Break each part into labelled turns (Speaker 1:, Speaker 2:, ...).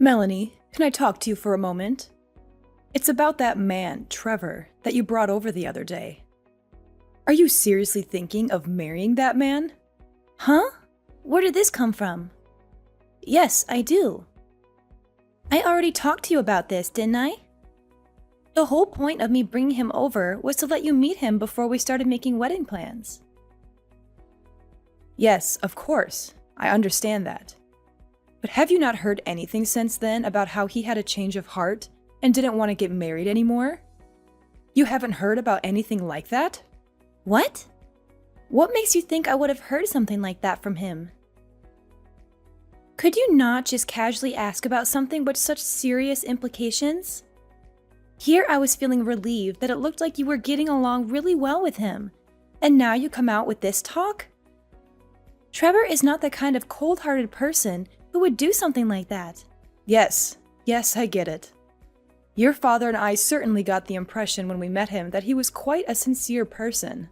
Speaker 1: Melanie, can I talk to you for a moment? It's about that man, Trevor, that you brought over the other day. Are you seriously thinking of marrying that man?
Speaker 2: Huh? Where did this come from? Yes, I do. I already talked to you about this, didn't I? The whole point of me bringing him over was to let you meet him before we started making wedding plans.
Speaker 1: Yes, of course. I understand that. But have you not heard anything since then about how he had a change of heart and didn't want to get married anymore? You haven't heard about anything like that?
Speaker 2: What? What makes you think I would have heard something like that from him? Could you not just casually ask about something with such serious implications? Here I was feeling relieved that it looked like you were getting along really well with him, and now you come out with this talk? Trevor is not the kind of cold-hearted person who would do something like that.
Speaker 1: Yes, I get it. Your father and I certainly got the impression when we met him that he was quite a sincere person.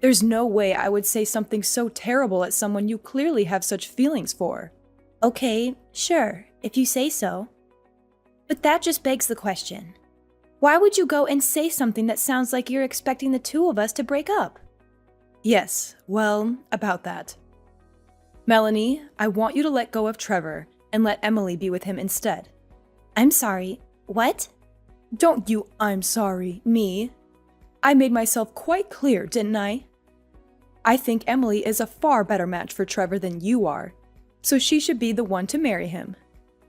Speaker 1: There's no way I would say something so terrible at someone you clearly have such feelings for.
Speaker 2: Okay, sure, if you say so. But that just begs the question. Why would you go and say something that sounds like you're expecting the two of us to break up?
Speaker 1: Yes, well, about that. Melanie, I want you to let go of Trevor and let Emily be with him instead.
Speaker 2: I'm sorry, what?
Speaker 1: Don't you I'm sorry, me. I made myself quite clear, didn't I? I think Emily is a far better match for Trevor than you are, so she should be the one to marry him.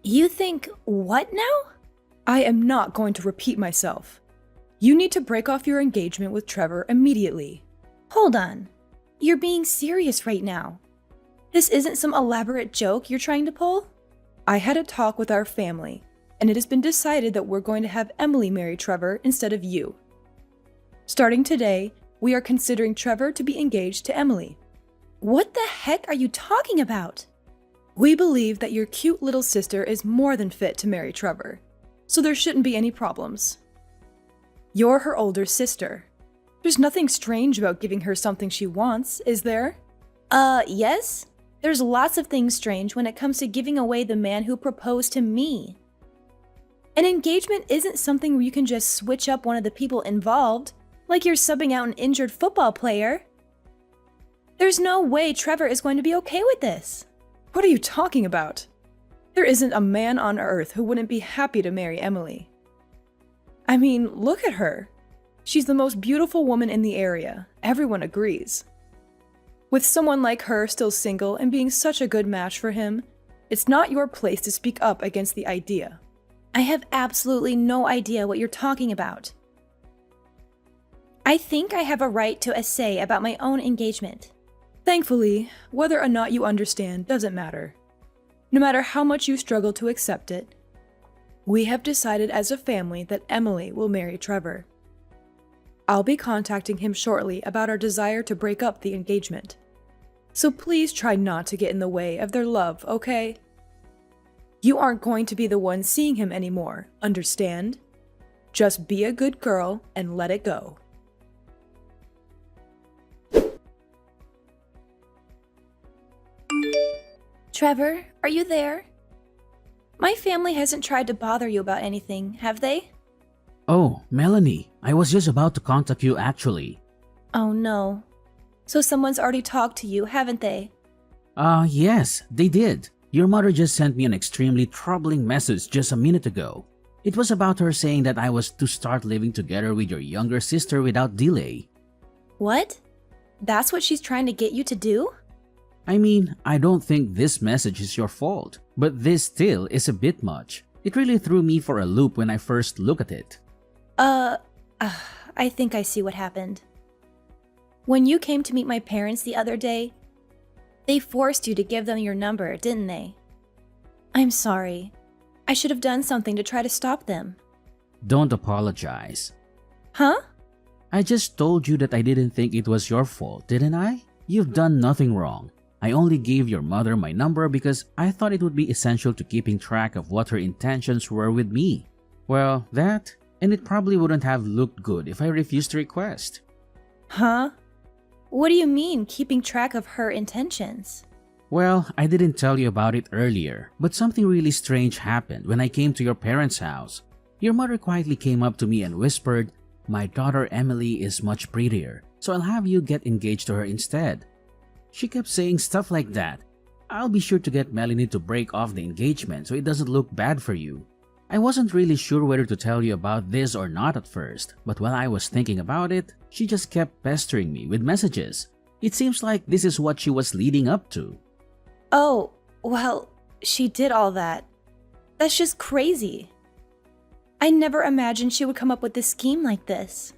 Speaker 2: You think what now?
Speaker 1: I am not going to repeat myself. You need to break off your engagement with Trevor immediately.
Speaker 2: Hold on. You're being serious right now. This isn't some elaborate joke you're trying to pull?
Speaker 1: I had a talk with our family, and it has been decided that we're going to have Emily marry Trevor instead of you. Starting today, we are considering Trevor to be engaged to Emily.
Speaker 2: What the heck are you talking about?
Speaker 1: We believe that your cute little sister is more than fit to marry Trevor, so there shouldn't be any problems. You're her older sister. There's nothing strange about giving her something she wants, is there?
Speaker 2: Yes. There's lots of things strange when it comes to giving away the man who proposed to me. An engagement isn't something where you can just switch up one of the people involved, like you're subbing out an injured football player. There's no way Trevor is going to be okay with this.
Speaker 1: What are you talking about? There isn't a man on earth who wouldn't be happy to marry Emily. I mean, look at her. She's the most beautiful woman in the area. Everyone agrees. With someone like her still single and being such a good match for him, it's not your place to speak up against the idea.
Speaker 2: I have absolutely no idea what you're talking about. I think I have a right to a say about my own engagement.
Speaker 1: Thankfully, whether or not you understand doesn't matter. No matter how much you struggle to accept it, we have decided as a family that Emily will marry Trevor. I'll be contacting him shortly about our desire to break up the engagement. So please try not to get in the way of their love, okay? You aren't going to be the one seeing him anymore, understand? Just be a good girl and let it go.
Speaker 2: Trevor, are you there? My family hasn't tried to bother you about anything, have they?
Speaker 3: Oh, Melanie, I was just about to contact you actually.
Speaker 2: Oh no. So someone's already talked to you, haven't they?
Speaker 3: Yes, they did. Your mother just sent me an extremely troubling message just a minute ago. It was about her saying that I was to start living together with your younger sister without delay.
Speaker 2: What? That's what she's trying to get you to do?
Speaker 3: I mean, I don't think this message is your fault, but this still is a bit much. It really threw me for a loop when I first looked at it.
Speaker 2: I think I see what happened. When you came to meet my parents the other day, they forced you to give them your number, didn't they? I'm sorry. I should have done something to try to stop them.
Speaker 3: Don't apologize.
Speaker 2: Huh?
Speaker 3: I just told you that I didn't think it was your fault, didn't I? You've done nothing wrong. I only gave your mother my number because I thought it would be essential to keeping track of what her intentions were with me. Well, that, and it probably wouldn't have looked good if I refused the request.
Speaker 2: Huh? What do you mean, keeping track of her intentions?
Speaker 3: Well, I didn't tell you about it earlier, but something really strange happened when I came to your parents' house. Your mother quietly came up to me and whispered, "My daughter Emily is much prettier, so I'll have you get engaged to her instead." She kept saying stuff like that. "I'll be sure to get Melanie to break off the engagement so it doesn't look bad for you." I wasn't really sure whether to tell you about this or not at first, but while I was thinking about it, she just kept pestering me with messages. It seems like this is what she was leading up to.
Speaker 2: Oh, well, she did all that. That's just crazy. I never imagined she would come up with this scheme like this.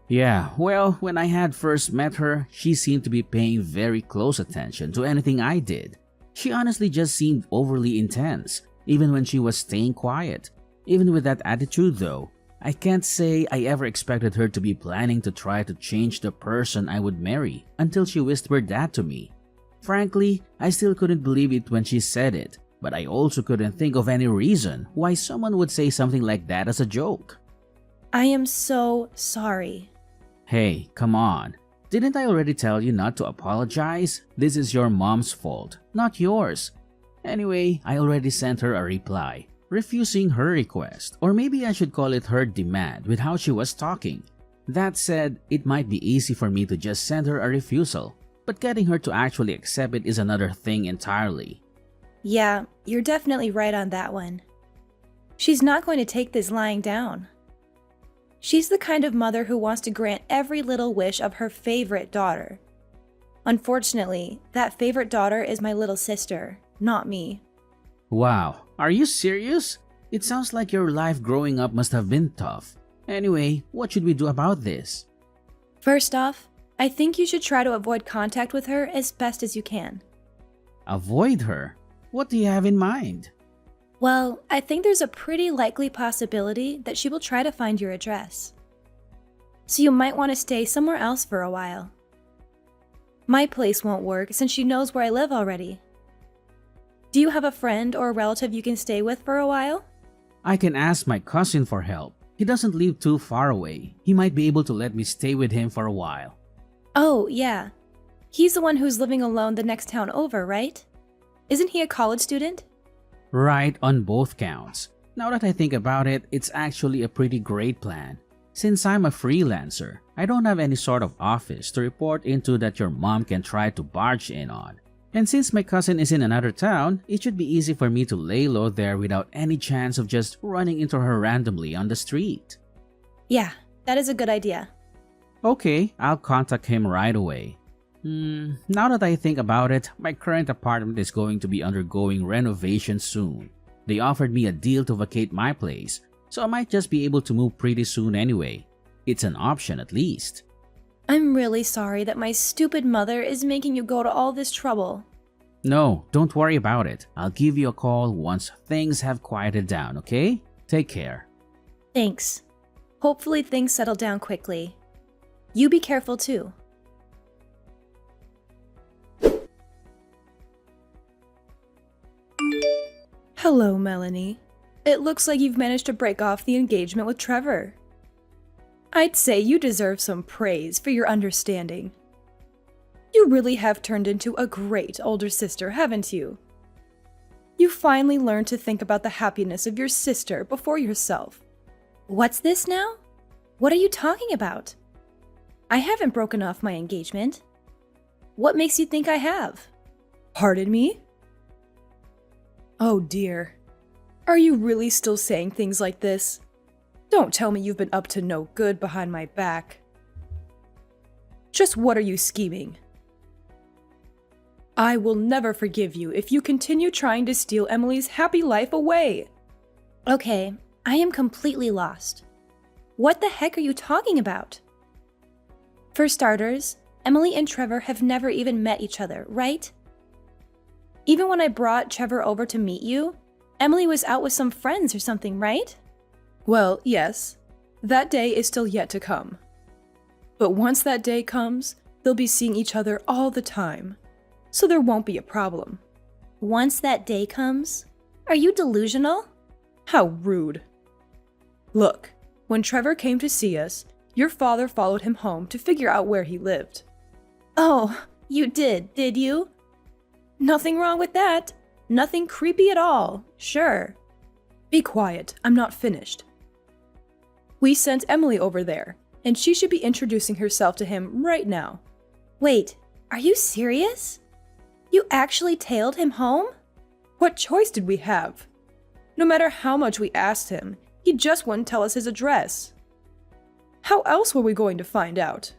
Speaker 3: Yeah, well, when I had first met her, she seemed to be paying very close attention to anything I did. She honestly just seemed overly intense, even when she was staying quiet. Even with that attitude though, I can't say I ever expected her to be planning to try to change the person I would marry until she whispered that to me. Frankly, I still couldn't believe it when she said it, but I also couldn't think of any reason why someone would say something like that as a joke.
Speaker 2: I am so sorry.
Speaker 3: Hey, come on. Didn't I already tell you not to apologize? This is your mom's fault, not yours. Anyway, I already sent her a reply, refusing her request, or maybe I should call it her demand with how she was talking. That said, it might be easy for me to just send her a refusal, but getting her to actually accept it is another thing entirely.
Speaker 2: Yeah, you're definitely right on that one. She's not going to take this lying down. She's the kind of mother who wants to grant every little wish of her favorite daughter. Unfortunately, that favorite daughter is my little sister, not me.
Speaker 3: Wow, are you serious? It sounds like your life growing up must have been tough. Anyway, what should we do about this?
Speaker 2: First off, I think you should try to avoid contact with her as best as you can.
Speaker 3: Avoid her? What do you have in mind?
Speaker 2: Well, I think there's a pretty likely possibility that she will try to find your address. So you might want to stay somewhere else for a while. My place won't work since she knows where I live already. Do you have a friend or a relative you can stay with for a while?
Speaker 3: I can ask my cousin for help. He doesn't live too far away. He might be able to let me stay with him for a while.
Speaker 2: Oh, yeah. He's the one who's living alone the next town over, right? Isn't he a college student?
Speaker 3: Right on both counts. Now that I think about it, it's actually a pretty great plan. Since I'm a freelancer, I don't have any sort of office to report into that your mom can try to barge in on. And since my cousin is in another town, it should be easy for me to lay low there without any chance of just running into her randomly on the street.
Speaker 2: Yeah, that is a good idea.
Speaker 3: Okay, I'll contact him right away. Now that I think about it, my current apartment is going to be undergoing renovation soon. They offered me a deal to vacate my place, so I might just be able to move pretty soon anyway. It's an option at least.
Speaker 2: I'm really sorry that my stupid mother is making you go to all this trouble.
Speaker 3: No, don't worry about it. I'll give you a call once things have quieted down, okay? Take care.
Speaker 2: Thanks. Hopefully things settle down quickly. You be careful too.
Speaker 1: Hello, Melanie. It looks like you've managed to break off the engagement with Trevor. I'd say you deserve some praise for your understanding. You really have turned into a great older sister, haven't you? You finally learned to think about the happiness of your sister before yourself.
Speaker 2: What's this now? What are you talking about? I haven't broken off my engagement. What makes you think I have?
Speaker 1: Pardon me? Oh dear. Are you really still saying things like this? Don't tell me you've been up to no good behind my back. Just what are you scheming? I will never forgive you if you continue trying to steal Emily's happy life away.
Speaker 2: Okay, I am completely lost. What the heck are you talking about? For starters, Emily and Trevor have never even met each other, right? Even when I brought Trevor over to meet you, Emily was out with some friends or something, right?
Speaker 1: Well, yes. That day is still yet to come. But once that day comes, they'll be seeing each other all the time. So there won't be a problem.
Speaker 2: Once that day comes? Are you delusional?
Speaker 1: How rude. Look, when Trevor came to see us, your father followed him home to figure out where he lived.
Speaker 2: Oh, you did you?
Speaker 1: Nothing wrong with that. Nothing creepy at all, sure. Be quiet, I'm not finished. We sent Emily over there, and she should be introducing herself to him right now.
Speaker 2: Wait, are you serious? You actually tailed him home?
Speaker 1: What choice did we have? No matter how much we asked him, he just wouldn't tell us his address. How else were we going to find out?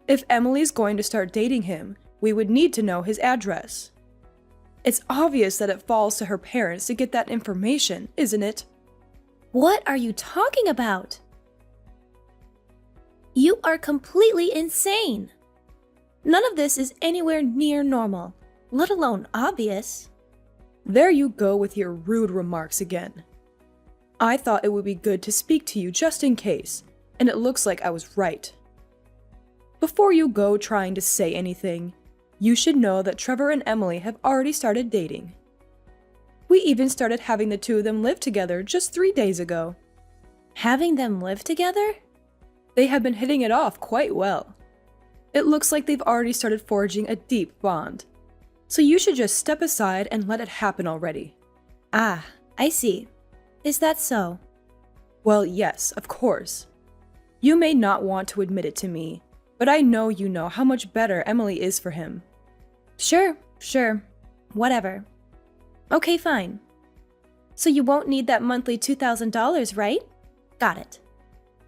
Speaker 1: If Emily's going to start dating him, we would need to know his address. It's obvious that it falls to her parents to get that information, isn't it?
Speaker 2: What are you talking about? You are completely insane. None of this is anywhere near normal, let alone obvious.
Speaker 1: There you go with your rude remarks again. I thought it would be good to speak to you just in case, and it looks like I was right. Before you go trying to say anything, you should know that Trevor and Emily have already started dating. We even started having the two of them live together just 3 days ago.
Speaker 2: Having them live together?
Speaker 1: They have been hitting it off quite well. It looks like they've already started forging a deep bond. So you should just step aside and let it happen already.
Speaker 2: Ah, I see. Is that so?
Speaker 1: Well, yes, of course. You may not want to admit it to me, but I know you know how much better Emily is for him.
Speaker 2: Sure. Whatever. Okay, fine. So you won't need that monthly $2,000, right? Got it.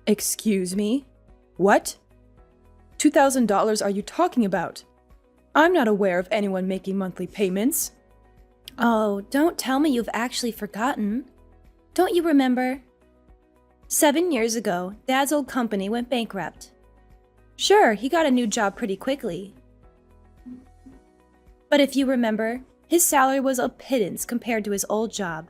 Speaker 1: Excuse me? What? $2,000 are you talking about? I'm not aware of anyone making monthly payments.
Speaker 2: Oh, don't tell me you've actually forgotten. Don't you remember? 7 years ago, Dad's old company went bankrupt. Sure, he got a new job pretty quickly. But if you remember, his salary was a pittance compared to his old job.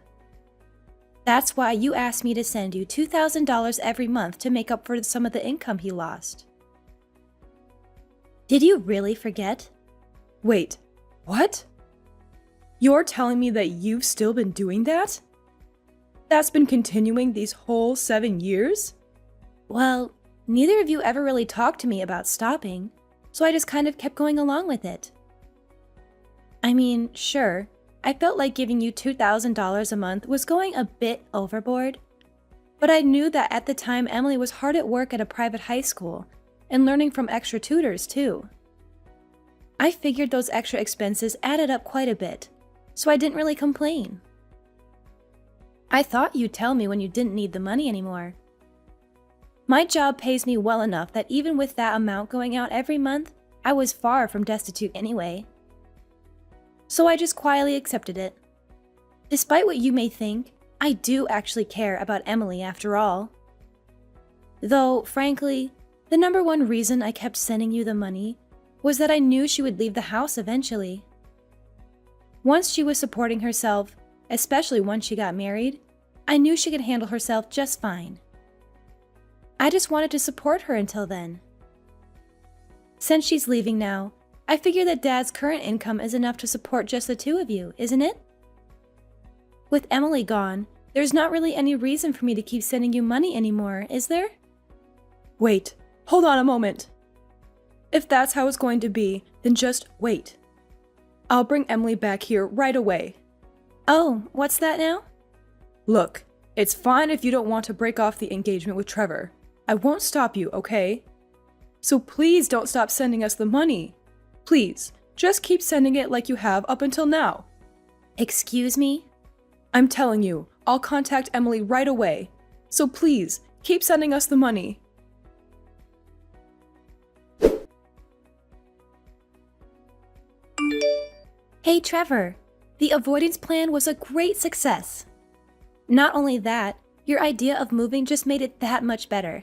Speaker 2: That's why you asked me to send you $2,000 every month to make up for some of the income he lost. Did you really forget?
Speaker 1: Wait, what? You're telling me that you've still been doing that? That's been continuing these whole 7 years?
Speaker 2: Well, neither of you ever really talked to me about stopping, so I just kind of kept going along with it. I mean, sure, I felt like giving you $2,000 a month was going a bit overboard, but I knew that at the time Emily was hard at work at a private high school and learning from extra tutors too. I figured those extra expenses added up quite a bit, so I didn't really complain. I thought you'd tell me when you didn't need the money anymore. My job pays me well enough that even with that amount going out every month, I was far from destitute anyway. So I just quietly accepted it. Despite what you may think, I do actually care about Emily after all. Though, frankly, the number one reason I kept sending you the money was that I knew she would leave the house eventually. Once she was supporting herself, especially once she got married, I knew she could handle herself just fine. I just wanted to support her until then. Since she's leaving now, I figure that Dad's current income is enough to support just the two of you, isn't it? With Emily gone, there's not really any reason for me to keep sending you money anymore, is there?
Speaker 1: Wait, hold on a moment. If that's how it's going to be, then just wait. I'll bring Emily back here right away.
Speaker 2: Oh, what's that now?
Speaker 1: Look, it's fine if you don't want to break off the engagement with Trevor. I won't stop you, okay? So please don't stop sending us the money. Please, just keep sending it like you have up until now.
Speaker 2: Excuse me?
Speaker 1: I'm telling you, I'll contact Emily right away. So please, keep sending us the money.
Speaker 2: Hey Trevor, the avoidance plan was a great success. Not only that, your idea of moving just made it that much better.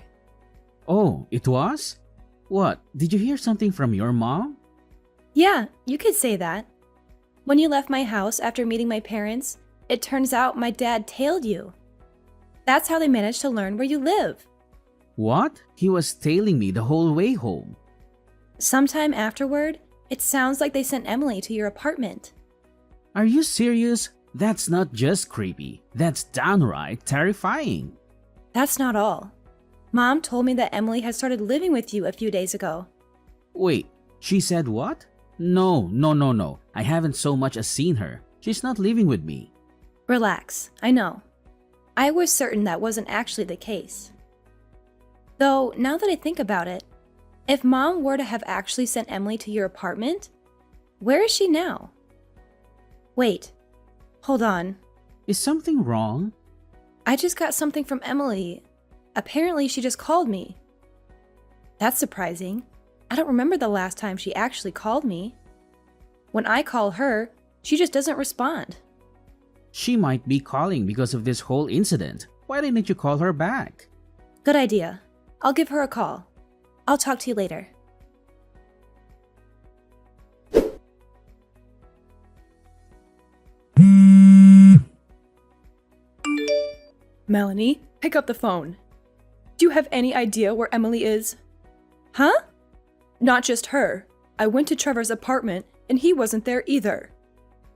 Speaker 3: Oh, it was? What, did you hear something from your mom?
Speaker 2: Yeah, you could say that. When you left my house after meeting my parents, it turns out my dad tailed you. That's how they managed to learn where you live.
Speaker 3: What? He was tailing me the whole way home.
Speaker 2: Sometime afterward, it sounds like they sent Emily to your apartment.
Speaker 3: Are you serious? That's not just creepy. That's downright terrifying.
Speaker 2: That's not all. Mom told me that Emily had started living with you a few days ago.
Speaker 3: Wait, she said what? No. I haven't so much as seen her. She's not living with me.
Speaker 2: Relax, I know. I was certain that wasn't actually the case. Though, now that I think about it, if Mom were to have actually sent Emily to your apartment, where is she now? Wait, hold on.
Speaker 3: Is something wrong?
Speaker 2: I just got something from Emily. Apparently, she just called me. That's surprising. I don't remember the last time she actually called me. When I call her, she just doesn't respond.
Speaker 3: She might be calling because of this whole incident. Why didn't you call her back?
Speaker 2: Good idea. I'll give her a call. I'll talk to you later.
Speaker 1: Melanie, pick up the phone. Do you have any idea where Emily is?
Speaker 2: Huh?
Speaker 1: Not just her. I went to Trevor's apartment and he wasn't there either.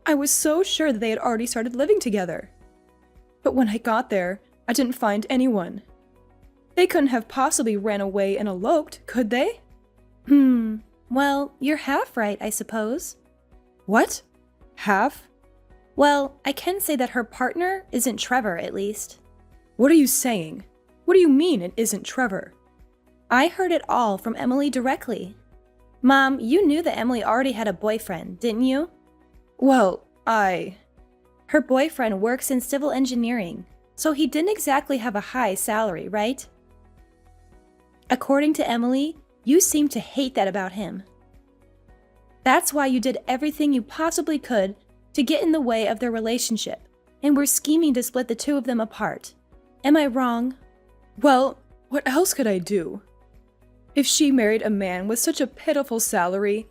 Speaker 1: I was so sure that they had already started living together. But when I got there, I didn't find anyone. They couldn't have possibly ran away and eloped, could they?
Speaker 2: Well, you're half right, I suppose.
Speaker 1: What? Half?
Speaker 2: Well, I can say that her partner isn't Trevor, at least.
Speaker 1: What are you saying? What do you mean it isn't Trevor?
Speaker 2: I heard it all from Emily directly. Mom, you knew that Emily already had a boyfriend, didn't you?
Speaker 1: Well,
Speaker 2: Her boyfriend works in civil engineering, so he didn't exactly have a high salary, right? According to Emily, you seem to hate that about him. That's why you did everything you possibly could to get in the way of their relationship, and were scheming to split the two of them apart. Am I wrong?
Speaker 1: Well, what else could I do? If she married a man with such a pitiful salary,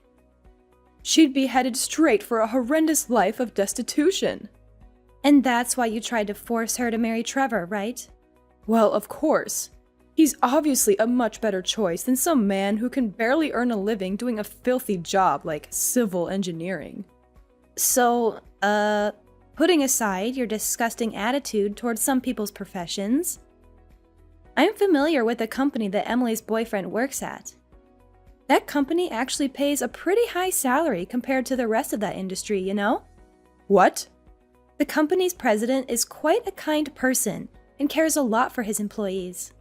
Speaker 1: she'd be headed straight for a horrendous life of destitution.
Speaker 2: And that's why you tried to force her to marry Trevor, right?
Speaker 1: Well, of course. He's obviously a much better choice than some man who can barely earn a living doing a filthy job like civil engineering.
Speaker 2: So, putting aside your disgusting attitude towards some people's professions, I'm familiar with the company that Emily's boyfriend works at. That company actually pays a pretty high salary compared to the rest of that industry, you know?
Speaker 1: What?
Speaker 2: The company's president is quite a kind person and cares a lot for his employees.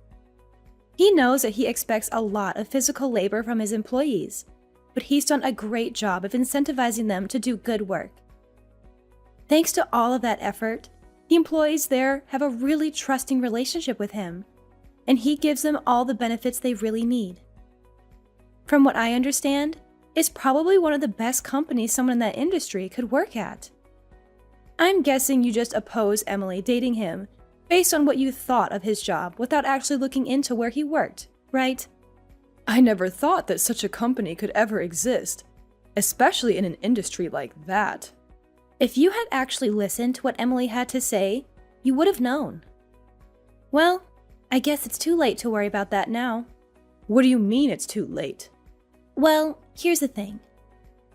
Speaker 2: He knows that he expects a lot of physical labor from his employees, but he's done a great job of incentivizing them to do good work. Thanks to all of that effort, the employees there have a really trusting relationship with him, and he gives them all the benefits they really need. From what I understand, it's probably one of the best companies someone in that industry could work at. I'm guessing you just oppose Emily dating him based on what you thought of his job without actually looking into where he worked, right?
Speaker 1: I never thought that such a company could ever exist, especially in an industry like that.
Speaker 2: If you had actually listened to what Emily had to say, you would have known. Well, I guess it's too late to worry about that now.
Speaker 1: What do you mean it's too late?
Speaker 2: Well, here's the thing.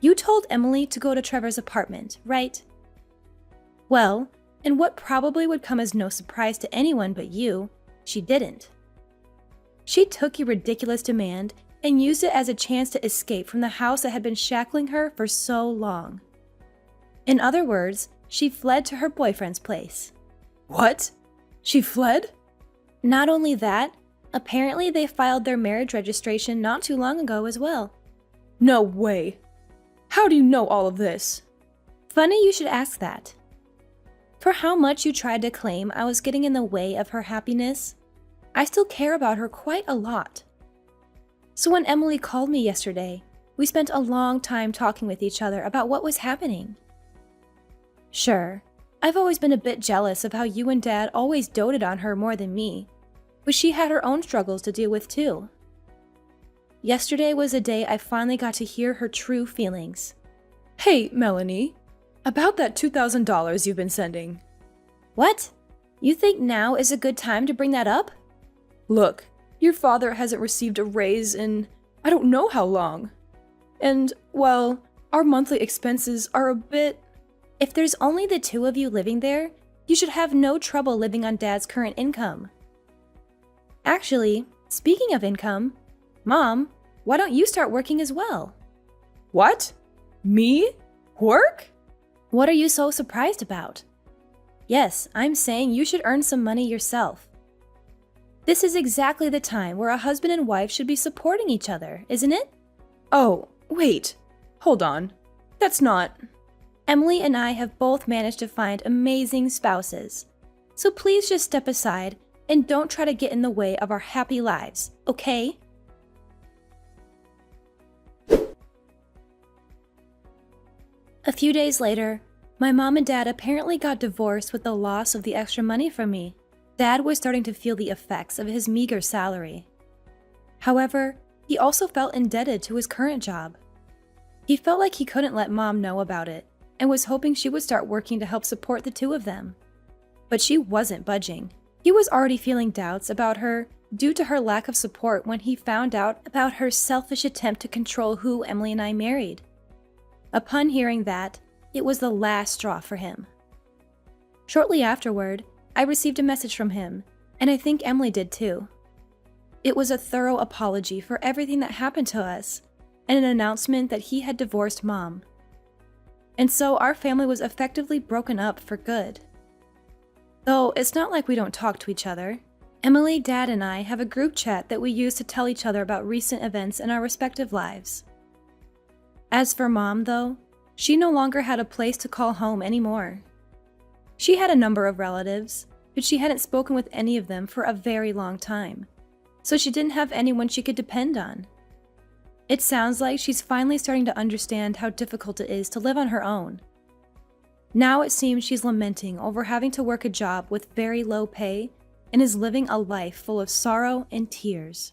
Speaker 2: You told Emily to go to Trevor's apartment, right? Well, in what probably would come as no surprise to anyone but you, she didn't. She took your ridiculous demand and used it as a chance to escape from the house that had been shackling her for so long. In other words, she fled to her boyfriend's place.
Speaker 1: What? She fled?
Speaker 2: Not only that, apparently they filed their marriage registration not too long ago as well.
Speaker 1: No way. How do you know all of this?
Speaker 2: Funny you should ask that. For how much you tried to claim I was getting in the way of her happiness, I still care about her quite a lot. So when Emily called me yesterday, we spent a long time talking with each other about what was happening. Sure, I've always been a bit jealous of how you and Dad always doted on her more than me, but she had her own struggles to deal with too. Yesterday was a day I finally got to hear her true feelings.
Speaker 1: Hey, Melanie, about that $2,000 you've been sending.
Speaker 2: What? You think now is a good time to bring that up?
Speaker 1: Look, your father hasn't received a raise in I don't know how long. And, well, our monthly expenses are a bit...
Speaker 2: If there's only the two of you living there, you should have no trouble living on Dad's current income. Actually, speaking of income, Mom, why don't you start working as well?
Speaker 1: What? Me? Work?
Speaker 2: What are you so surprised about? Yes, I'm saying you should earn some money yourself. This is exactly the time where a husband and wife should be supporting each other, isn't it?
Speaker 1: Oh, wait. Hold on. That's not...
Speaker 2: Emily and I have both managed to find amazing spouses. So please just step aside and don't try to get in the way of our happy lives, okay? A few days later, my mom and dad apparently got divorced with the loss of the extra money from me. Dad was starting to feel the effects of his meager salary. However, he also felt indebted to his current job. He felt like he couldn't let Mom know about it and was hoping she would start working to help support the two of them. But she wasn't budging. He was already feeling doubts about her due to her lack of support when he found out about her selfish attempt to control who Emily and I married. Upon hearing that, it was the last straw for him. Shortly afterward, I received a message from him, and I think Emily did too. It was a thorough apology for everything that happened to us, and an announcement that he had divorced Mom. And so our family was effectively broken up for good. Though it's not like we don't talk to each other. Emily, Dad, and I have a group chat that we use to tell each other about recent events in our respective lives. As for Mom, though, she no longer had a place to call home anymore. She had a number of relatives, but she hadn't spoken with any of them for a very long time, so she didn't have anyone she could depend on. It sounds like she's finally starting to understand how difficult it is to live on her own. Now it seems she's lamenting over having to work a job with very low pay and is living a life full of sorrow and tears.